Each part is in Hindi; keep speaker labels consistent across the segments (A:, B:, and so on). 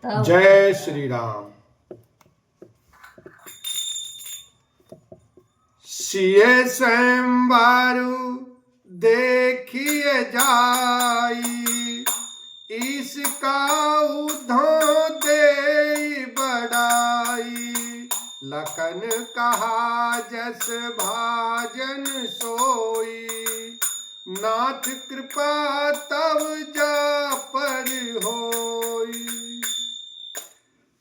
A: जय श्री राम। सिए स्वयंवारु देखिए जाई, इसका उधो दे बड़ाई। लखन कहा जस भाजन सोई, नाथ कृपा तब जा पर होई।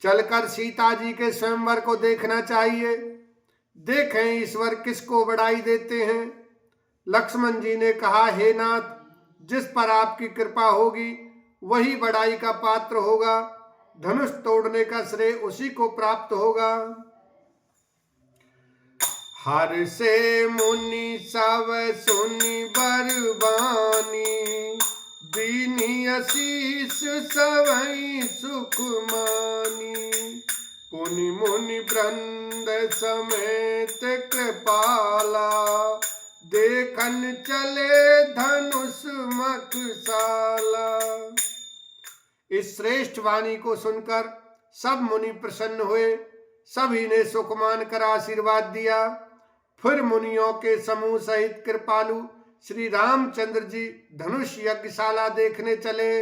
A: चलकर सीता जी के स्वयंवर को देखना चाहिए। देखें ईश्वर किसको बड़ाई देते हैं। लक्ष्मण जी ने कहा, हे नाथ, जिस पर आपकी कृपा होगी वही बड़ाई का पात्र होगा। धनुष तोड़ने का श्रेय उसी को प्राप्त होगा। हर से मुनि सब सुनि बरबानी, दीनी आशीष सवै सुख मानी। पुनि मुनि वृंद समेत कृपाला, देखन चले धनुष मखसाला। इस श्रेष्ठ वाणी को सुनकर सब मुनि प्रसन्न हुए। सभी ने सुख मानकर आशीर्वाद दिया। फिर मुनियों के समूह सहित कृपालु श्री रामचंद्र जी धनुष यज्ञशाला देखने चले।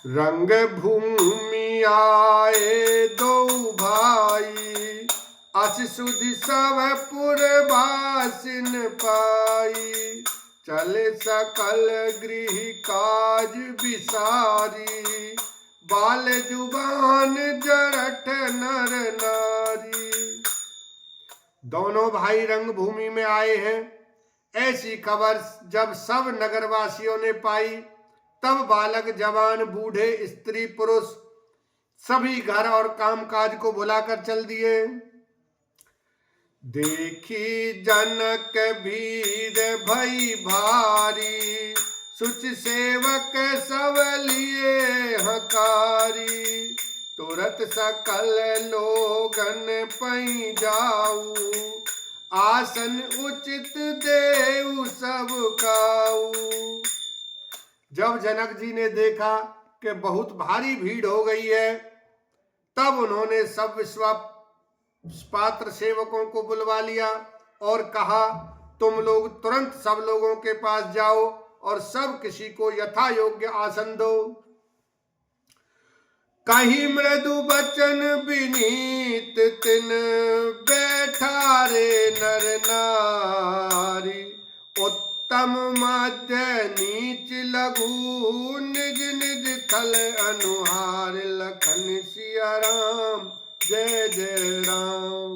A: रंग भूमि आए दो भाई, अस सुधि सब पुरवासिन पाई। चले सकल गृह काज विसारी, बाल जुबान जरठ नर नारी। दोनों भाई रंग भूमि में आए हैं। ऐसी खबर जब सब नगरवासियों ने पाई, तब बालक जवान बूढ़े स्त्री पुरुष सभी घर और कामकाज को भुलाकर चल दिए। देखी जनक भीड़ भई भारी, सुच सेवक सब लिए हकारी। तुरत सकल लोगन पै जाऊ, आसन उचित देऊ सब काऊ। जब जनक जी ने देखा कि बहुत भारी भीड़ हो गई है, तब उन्होंने सब विश्वास पात्र सेवकों को बुलवा लिया और कहा, तुम लोग तुरंत सब लोगों के पास जाओ और सब किसी को यथा योग्य आसन दो। कहीं मृदु बचन विनीत तिन, बैठा रे नर नारी। उत्तम मध्य नीच लघु, निज निज थल अनुहार। लखन सिया राम जय जय राम।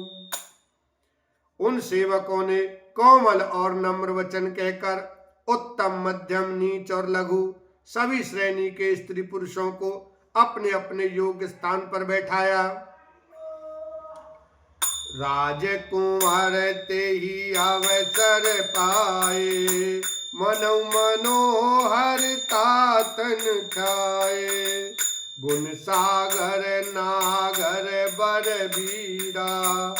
A: उन सेवकों ने कोमल और नम्र वचन कहकर उत्तम, मध्यम, नीच और लघु सभी श्रेणी के स्त्री पुरुषों को अपने अपने योग्य स्थान पर बैठाया। राजकुमार ते ही अवसर पाए, मनो मनोहर तातन छाए। गुण सागर नागर बर बीरा,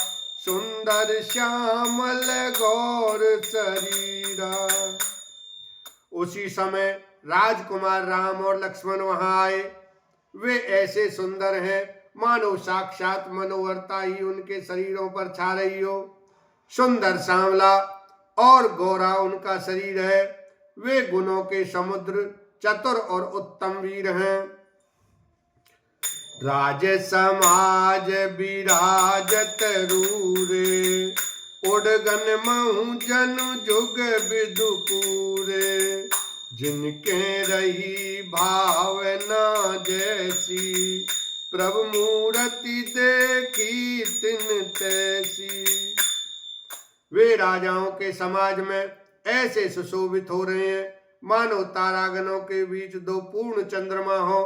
A: सुंदर श्यामल गौर शरीरा। उसी समय राजकुमार राम और लक्ष्मण वहां आए। वे ऐसे सुंदर हैं मानो साक्षात मनोहरता ही उनके शरीरों पर छा रही हो। सुंदर सांवला और गोरा उनका शरीर है। वे गुणों के समुद्र, चतुर और उत्तम वीर हैं। राज समाज विराजत रूरे, उड़गन महु जनु जुग विदुपूरे। जिनके रही भावना जैसी, प्रभु मूर्ति देखी तिन तैसी। वे राजाओं के समाज में ऐसे सुशोभित हो रहे हैं मानो तारागणों के बीच दो पूर्ण चंद्रमा हो।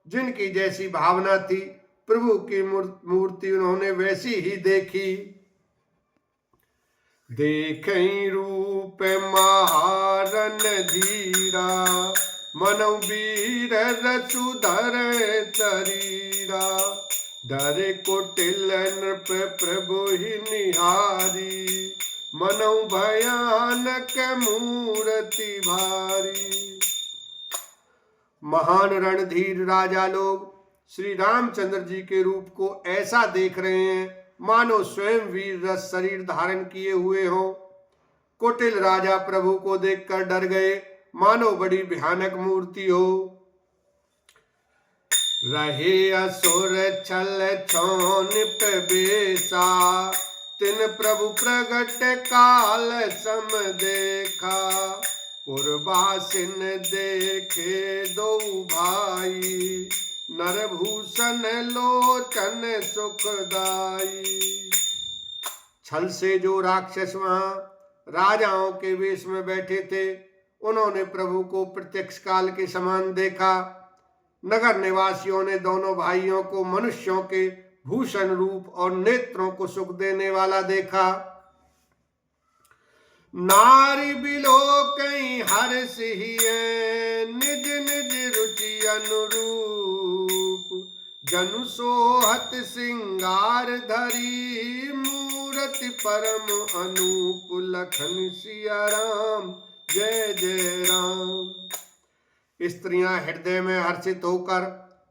A: जिनकी जैसी भावना थी, प्रभु की मूर्ति उन्होंने वैसी ही देखी। देखई रूप महारन धीरा, मनो वीर रसुधर शरीरा। डरे कुटिल नृप प्रभु ही निहारी, मनो भयानक मूर्ति भारी। महान रणधीर राजा लोग श्री रामचंद्र जी के रूप को ऐसा देख रहे हैं मानो स्वयं वीर रस शरीर धारण किए हुए हो। कुटिल राजा प्रभु को देखकर डर गए मानो बड़ी भयानक मूर्ति हो। रहे असुर छल छौन प्रवेशा, तिन प्रभु प्रगट काल सम देखा। पुरवासिन देखे दो भाई, नरभूषण लोचन सुखदाई। छल से जो राक्षस वहां राजाओं के वेश में बैठे थे, उन्होंने प्रभु को प्रत्यक्ष काल के समान देखा। नगर निवासियों ने दोनों भाइयों को मनुष्यों के भूषण रूप और नेत्रों को सुख देने वाला देखा। नारी बिलो कहीं हर्ष ही निज निज रुचि अनुरूप। जनु सोहत सिंगार धरी, मूरति परम अनूप। लखन सिया राम जय जय राम। स्त्रियां हृदय में हर्षित होकर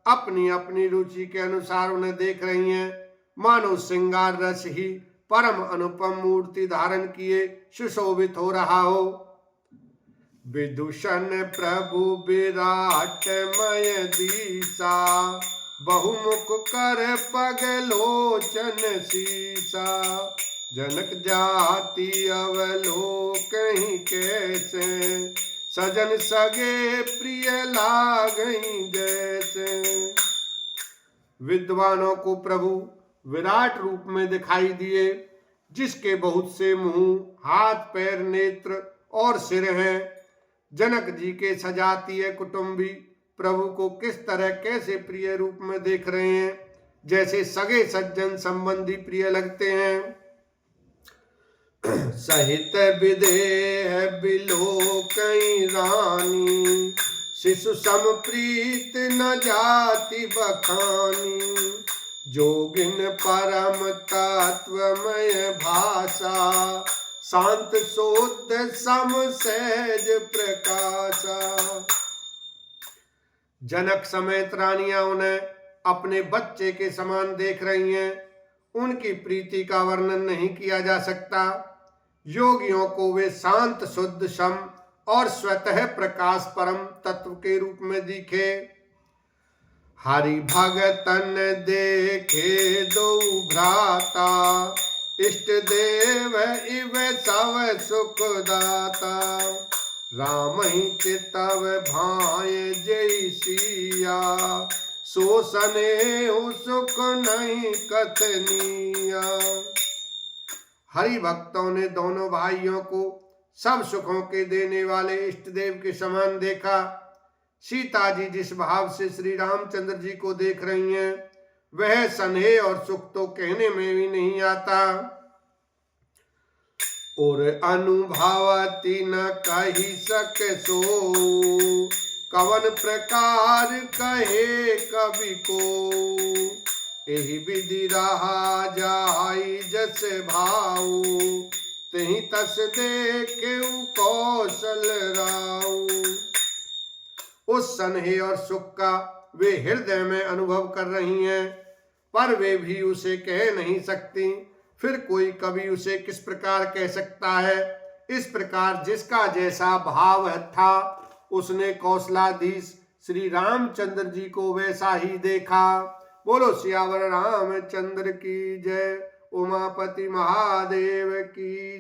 A: अपनी अपनी रुचि के अनुसार उन्हें देख रही हैं, मानो श्रृंगार रस ही परम अनुपम मूर्ति धारण किए सुशोभित हो रहा हो। विदूषण प्रभु विराटमय दीसा, बहुमुख कर पगलोचन सीसा। जनक जाति अवलोकहि कैसे, सजन सगे प्रिय लागई जैसे। विद्वानों को प्रभु विराट रूप में दिखाई दिए, जिसके बहुत से मुंह, हाथ, पैर, नेत्र और सिर हैं। जनक जी के सजातीय कुटुंबी प्रभु को किस तरह कैसे प्रिय रूप में देख रहे हैं, जैसे सगे सज्जन संबंधी प्रिय लगते हैं। सहित विदेह बिलोकई रानी, शिशु सम प्रीत न जाति बखानी। जोगिन परम तत्वमय भाषा, शांत शुद्ध सम सहज प्रकाशा। जनक समेत रानियां उन्हें अपने बच्चे के समान देख रही हैं। उनकी प्रीति का वर्णन नहीं किया जा सकता। योगियों को वे शांत शुद्ध सम और स्वतः प्रकाश परम तत्व के रूप में दिखे। हरि भगतन देखे दो भ्राता, इष्ट देव इव सब सुख दाता। राम ही चितव भाय जय सिया, सो सनेहु सुख नहीं कथनिया। हरि भक्तों ने दोनों भाइयों को सब सुखों के देने वाले इष्ट देव के समान देखा। सीता जी जिस भाव से श्री रामचंद्र जी को देख रही हैं, वह स्नेह और सुख तो कहने में भी नहीं आता। और अनुभवती न कही सके सो, कवन प्रकार कहे कवि को। एहि विधि रहा जाई जस भाऊ, तेहि तस देखे कौशल राऊ। उस स्नेह और सुख का वे हृदय में अनुभव कर रही हैं, पर वे भी उसे कह नहीं सकती। फिर कोई कवि उसे किस प्रकार कह सकता है। इस प्रकार जिसका जैसा भाव था, उसने कौशलाधीश श्री रामचंद्र जी को वैसा ही देखा। बोलो सियावर रामचंद्र की जय। उमापति महादेव की